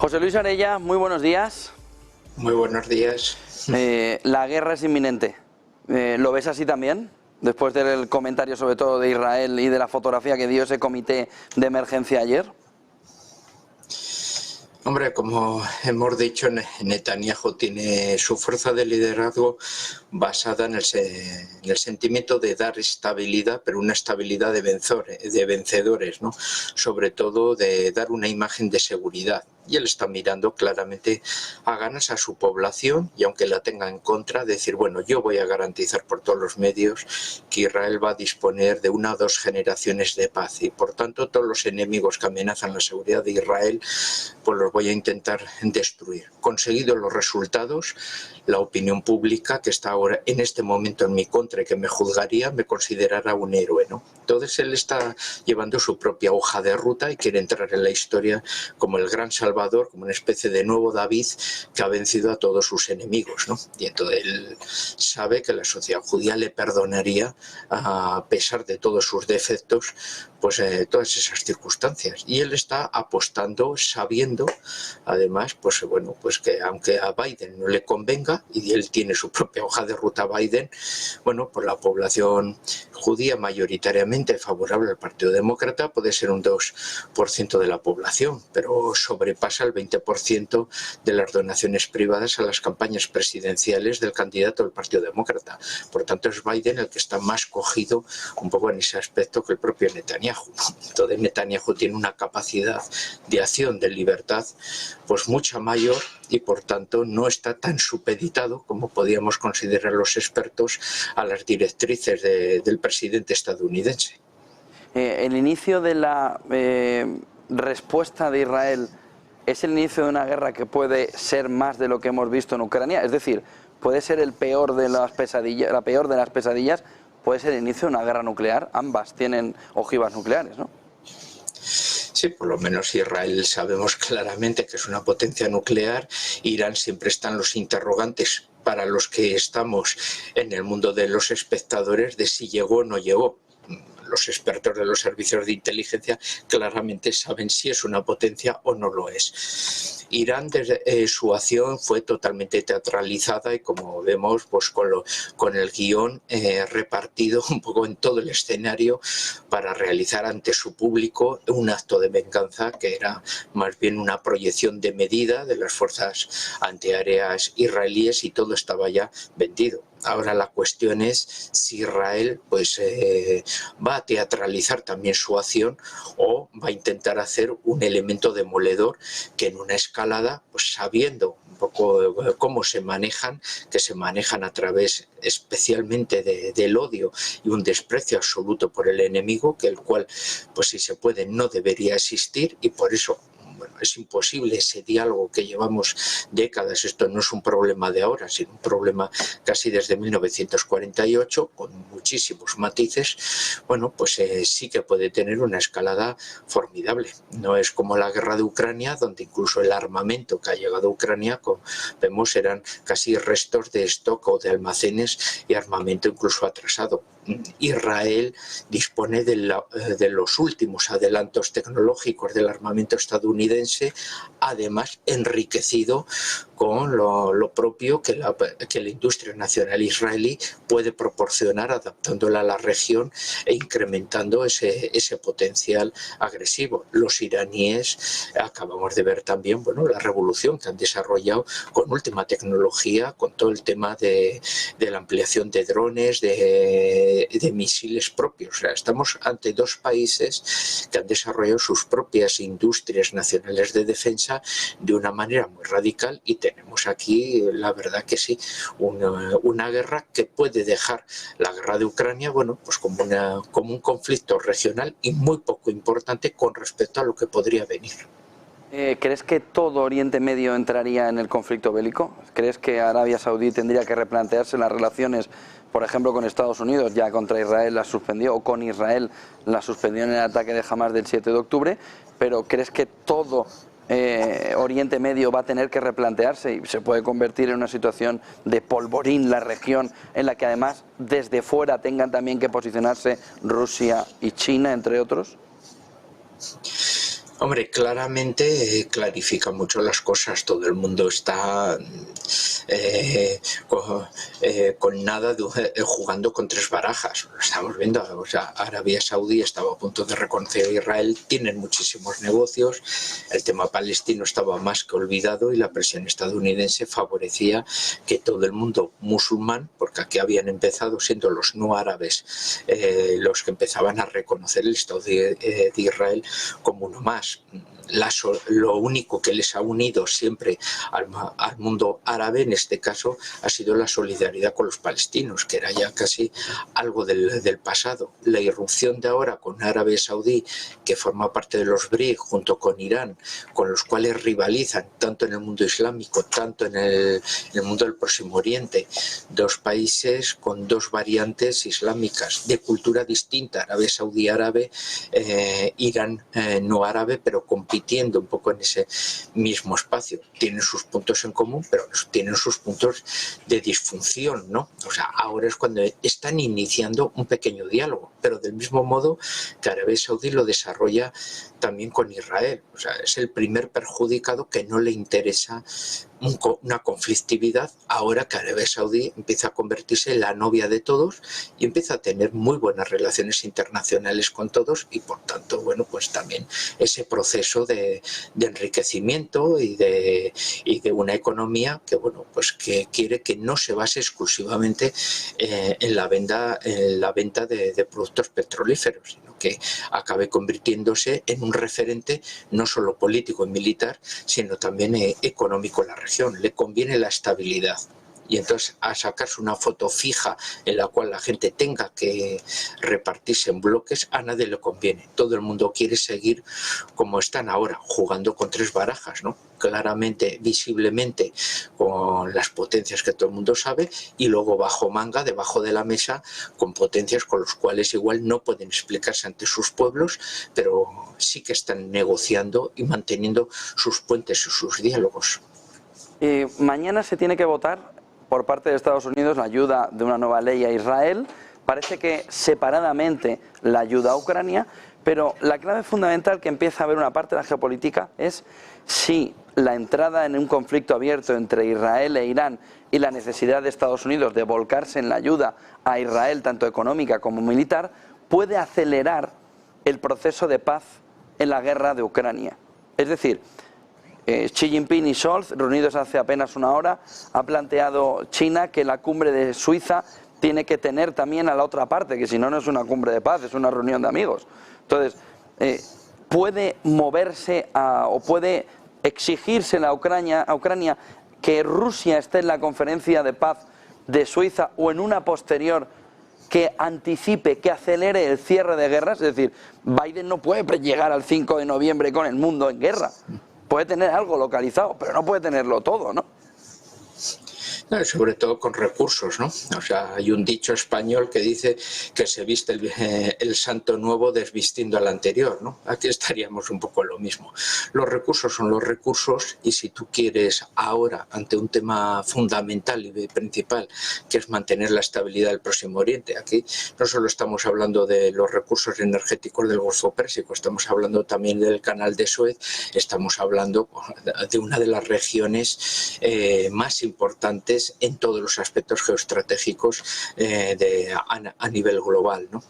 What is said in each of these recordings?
José Luis Arella, muy buenos días. Muy buenos días. La guerra es inminente. ¿Lo ves así también? Después del comentario sobre todo de Israel y de la fotografía que dio ese comité de emergencia ayer. Hombre, como hemos dicho, Netanyahu tiene su fuerza de liderazgo basada en el sentimiento de dar estabilidad, pero una estabilidad de vencedores, ¿no? Sobre todo de dar una imagen de seguridad. Y él está mirando claramente a ganas a su población y aunque la tenga en contra, decir, bueno, yo voy a garantizar por todos los medios que Israel va a disponer de 1 o 2 generaciones de paz y por tanto todos los enemigos que amenazan la seguridad de Israel pues los voy a intentar destruir. Conseguidos los resultados, la opinión pública que está ahora en este momento en mi contra y que me juzgaría, me considerará un héroe, ¿no? Entonces él está llevando su propia hoja de ruta y quiere entrar en la historia como el gran salvador, como una especie de nuevo David que ha vencido a todos sus enemigos, ¿no? Y entonces él sabe que la sociedad judía le perdonaría a pesar de todos sus defectos pues todas esas circunstancias y él está apostando sabiendo además pues bueno pues que aunque a Biden no le convenga y él tiene su propia hoja de ruta Biden, bueno pues la población judía mayoritariamente favorable al Partido Demócrata puede ser un 2% de la población, pero sobrepasa el 20% de las donaciones privadas a las campañas presidenciales del candidato del Partido Demócrata. Por tanto es Biden el que está más cogido un poco en ese aspecto que el propio Netanyahu. Entonces Netanyahu tiene una capacidad de acción, de libertad, pues mucha mayor y por tanto no está tan supeditado como podíamos considerar los expertos a las directrices del presidente estadounidense. El inicio de la respuesta de Israel es el inicio de una guerra que puede ser más de lo que hemos visto en Ucrania, es decir, puede ser el peor de las pesadillas, la peor de las pesadillas. Puede ser el inicio de una guerra nuclear. Ambas tienen ojivas nucleares, ¿no? Sí, por lo menos Israel sabemos claramente que es una potencia nuclear. Irán siempre están los interrogantes para los que estamos en el mundo de los espectadores de si llegó o no llegó. Los expertos de los servicios de inteligencia claramente saben si es una potencia o no lo es. Irán desde su acción fue totalmente teatralizada y como vemos pues con el guión repartido un poco en todo el escenario para realizar ante su público un acto de venganza que era más bien una proyección de medida de las fuerzas antiaéreas israelíes y todo estaba ya vendido. Ahora la cuestión es si Israel pues, va a teatralizar también su acción o va a intentar hacer un elemento demoledor que en una escalada, pues sabiendo un poco cómo se manejan, que se manejan a través especialmente del odio y un desprecio absoluto por el enemigo, que el cual, pues si se puede, no debería existir y por eso bueno, es imposible ese diálogo que llevamos décadas. Esto no es un problema de ahora, sino un problema casi desde 1948, con muchísimos matices. Bueno, pues sí que puede tener una escalada formidable. No es como la guerra de Ucrania, donde incluso el armamento que ha llegado a Ucrania, como vemos, eran casi restos de stock o de almacenes y armamento incluso atrasado. Israel dispone de los últimos adelantos tecnológicos del armamento estadounidense, además enriquecido con lo propio que la industria nacional israelí puede proporcionar, adaptándola a la región e incrementando ese potencial agresivo. Los iraníes acabamos de ver también bueno, la revolución que han desarrollado con última tecnología, con todo el tema de la ampliación de drones, de misiles propios. O sea, estamos ante 2 países que han desarrollado sus propias industrias nacionales de defensa de una manera muy radical y tenemos aquí, la verdad que sí, una guerra que puede dejar la guerra de Ucrania, bueno, pues como un conflicto regional y muy poco importante con respecto a lo que podría venir. ¿Crees que todo Oriente Medio entraría en el conflicto bélico? ¿Crees que Arabia Saudí tendría que replantearse las relaciones, por ejemplo, con Estados Unidos? Ya contra Israel las suspendió, o con Israel las suspendió en el ataque de Hamás del 7 de octubre, pero ¿crees que todo Oriente Medio va a tener que replantearse y se puede convertir en una situación de polvorín la región, en la que además desde fuera tengan también que posicionarse Rusia y China, entre otros? Hombre, claramente clarifica mucho las cosas. Todo el mundo está con nada jugando con tres barajas. Lo estamos viendo. O sea, Arabia Saudí estaba a punto de reconocer a Israel. Tienen muchísimos negocios. El tema palestino estaba más que olvidado y la presión estadounidense favorecía que todo el mundo musulmán, porque aquí habían empezado siendo los no árabes los que empezaban a reconocer el Estado de Israel como uno más. Lo único que les ha unido siempre al mundo árabe, en este caso, ha sido la solidaridad con los palestinos, que era ya casi algo del pasado. La irrupción de ahora con Arabia Saudí, que forma parte de los BRIC, junto con Irán, con los cuales rivalizan tanto en el mundo islámico, tanto en el mundo del Próximo Oriente, dos países con dos variantes islámicas de cultura distinta, Arabia Saudí árabe, Irán no árabe, pero compitiendo un poco en ese mismo espacio. Tienen sus puntos en común, pero tienen sus puntos de disfunción, ¿no? O sea, ahora es cuando están iniciando un pequeño diálogo, pero del mismo modo que Arabia Saudí lo desarrolla también con Israel. O sea, es el primer perjudicado que no le interesa una conflictividad ahora que Arabia Saudí empieza a convertirse en la novia de todos y empieza a tener muy buenas relaciones internacionales con todos y por tanto, bueno, pues también ese proceso de enriquecimiento y de una economía que, bueno, pues que quiere que no se base exclusivamente en la venta de productos petrolíferos, sino que acabe convirtiéndose en un referente no solo político y militar, sino también económico en la región. Le conviene la estabilidad. Y entonces a sacarse una foto fija en la cual la gente tenga que repartirse en bloques, a nadie le conviene. Todo el mundo quiere seguir como están ahora, jugando con tres barajas, ¿no? Claramente, visiblemente, con las potencias que todo el mundo sabe, y luego bajo manga, debajo de la mesa, con potencias con los cuales igual no pueden explicarse ante sus pueblos, pero sí que están negociando y manteniendo sus puentes y sus diálogos. Mañana se tiene que votar por parte de Estados Unidos la ayuda de una nueva ley a Israel. Parece que separadamente la ayuda a Ucrania, pero la clave fundamental que empieza a ver una parte de la geopolítica es si la entrada en un conflicto abierto entre Israel e Irán y la necesidad de Estados Unidos de volcarse en la ayuda a Israel, tanto económica como militar, puede acelerar el proceso de paz en la guerra de Ucrania. Es decir, Xi Jinping y Scholz, reunidos hace apenas una hora, ha planteado China que la cumbre de Suiza tiene que tener también a la otra parte, que si no, no es una cumbre de paz, es una reunión de amigos. Entonces, puede moverse o puede exigirse a Ucrania que Rusia esté en la conferencia de paz de Suiza o en una posterior que anticipe, que acelere el cierre de guerras. Es decir, Biden no puede llegar al 5 de noviembre con el mundo en guerra. Puede tener algo localizado, pero no puede tenerlo todo, ¿no? No, sobre todo con recursos, ¿no? O sea, hay un dicho español que dice que se viste el santo nuevo desvistiendo al anterior, ¿no? Aquí estaríamos un poco lo mismo. Los recursos son los recursos y si tú quieres ahora, ante un tema fundamental y principal, que es mantener la estabilidad del Próximo Oriente, aquí no solo estamos hablando de los recursos energéticos del Golfo Pérsico, estamos hablando también del Canal de Suez, estamos hablando de una de las regiones más importantes en todos los aspectos geoestratégicos a nivel global, ¿no?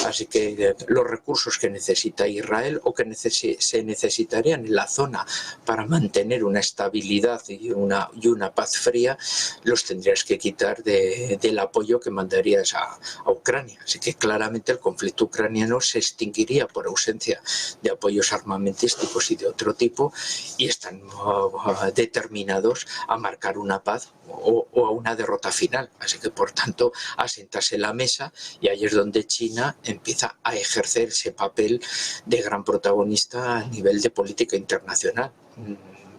Así que los recursos que necesita Israel o que se necesitarían en la zona para mantener una estabilidad y una paz fría, los tendrías que quitar del apoyo que mandarías a Ucrania. Así que claramente el conflicto ucraniano se extinguiría por ausencia de apoyos armamentísticos y de otro tipo y están determinados a marcar una paz o a una derrota final. Así que, por tanto, a sentarse en la mesa y ahí es donde China empieza a ejercer ese papel de gran protagonista a nivel de política internacional,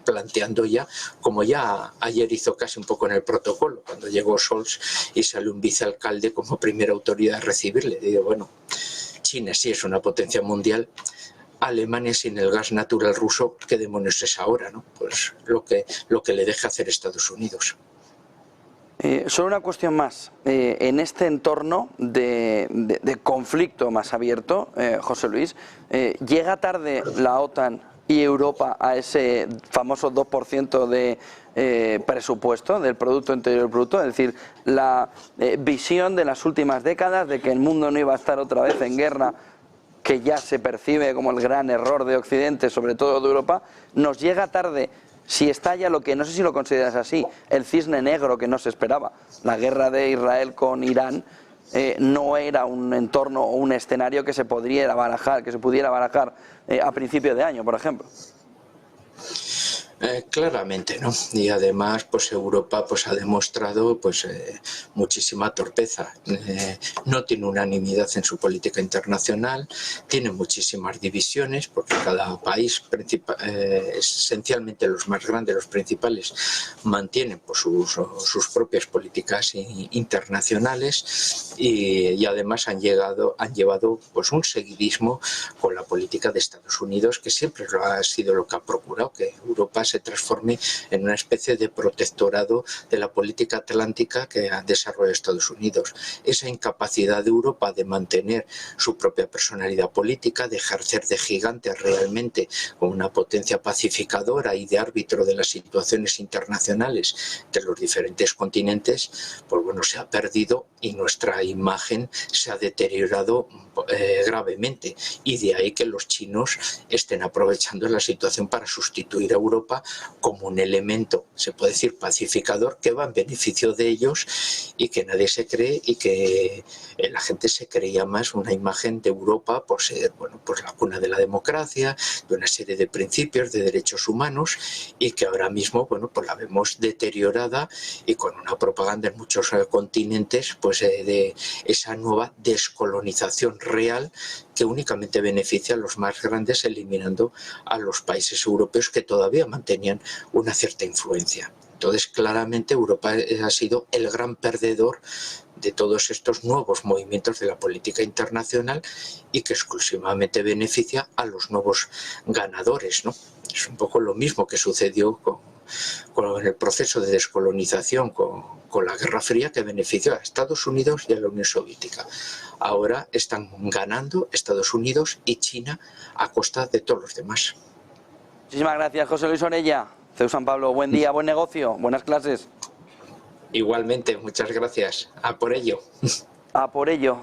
planteando ya, como ya ayer hizo casi un poco en el protocolo, cuando llegó Scholz y salió un vicealcalde como primera autoridad a recibirle. Digo, bueno, China sí es una potencia mundial, Alemania sin el gas natural ruso, ¿qué demonios es ahora, no? Pues lo que le deja hacer Estados Unidos. Solo una cuestión más. En este entorno de conflicto más abierto, José Luis, ¿llega tarde la OTAN y Europa a ese famoso 2% de presupuesto del Producto Interior Bruto? Es decir, la visión de las últimas décadas de que el mundo no iba a estar otra vez en guerra, que ya se percibe como el gran error de Occidente, sobre todo de Europa, nos llega tarde. Si estalla lo que, no sé si lo consideras así, el cisne negro que no se esperaba, la guerra de Israel con Irán, no era un entorno o un escenario que se pudiera barajar a principio de año, por ejemplo. Claramente, ¿no? Y además, pues Europa pues ha demostrado pues muchísima torpeza. No tiene unanimidad en su política internacional, tiene muchísimas divisiones, porque cada país, esencialmente los más grandes, los principales, mantienen pues sus propias políticas internacionales y además han llevado pues un seguidismo con la política de Estados Unidos, que siempre ha sido lo que ha procurado, que Europa se transforme en una especie de protectorado de la política atlántica que ha desarrollado Estados Unidos. Esa incapacidad de Europa de mantener su propia personalidad política, de ejercer de gigante realmente como una potencia pacificadora y de árbitro de las situaciones internacionales de los diferentes continentes, pues bueno, se ha perdido y nuestra imagen se ha deteriorado gravemente, y de ahí que los chinos estén aprovechando la situación para sustituir a Europa como un elemento, se puede decir, pacificador, que va en beneficio de ellos y que nadie se cree, y que la gente se creía más una imagen de Europa por ser, bueno, pues la cuna de la democracia, de una serie de principios, de derechos humanos, y que ahora mismo, bueno, pues la vemos deteriorada y con una propaganda en muchos continentes, pues de esa nueva descolonización real que únicamente beneficia a los más grandes, eliminando a los países europeos que todavía mantenían una cierta influencia. Entonces, claramente Europa ha sido el gran perdedor de todos estos nuevos movimientos de la política internacional, y que exclusivamente beneficia a los nuevos ganadores, ¿no? Es un poco lo mismo que sucedió con el proceso de descolonización, con la Guerra Fría, que benefició a Estados Unidos y a la Unión Soviética. Ahora están ganando Estados Unidos y China a costa de todos los demás. Muchísimas gracias, José Luis Orella. CEU San Pablo, buen día, buen negocio, buenas clases. Igualmente, muchas gracias. A por ello. A por ello.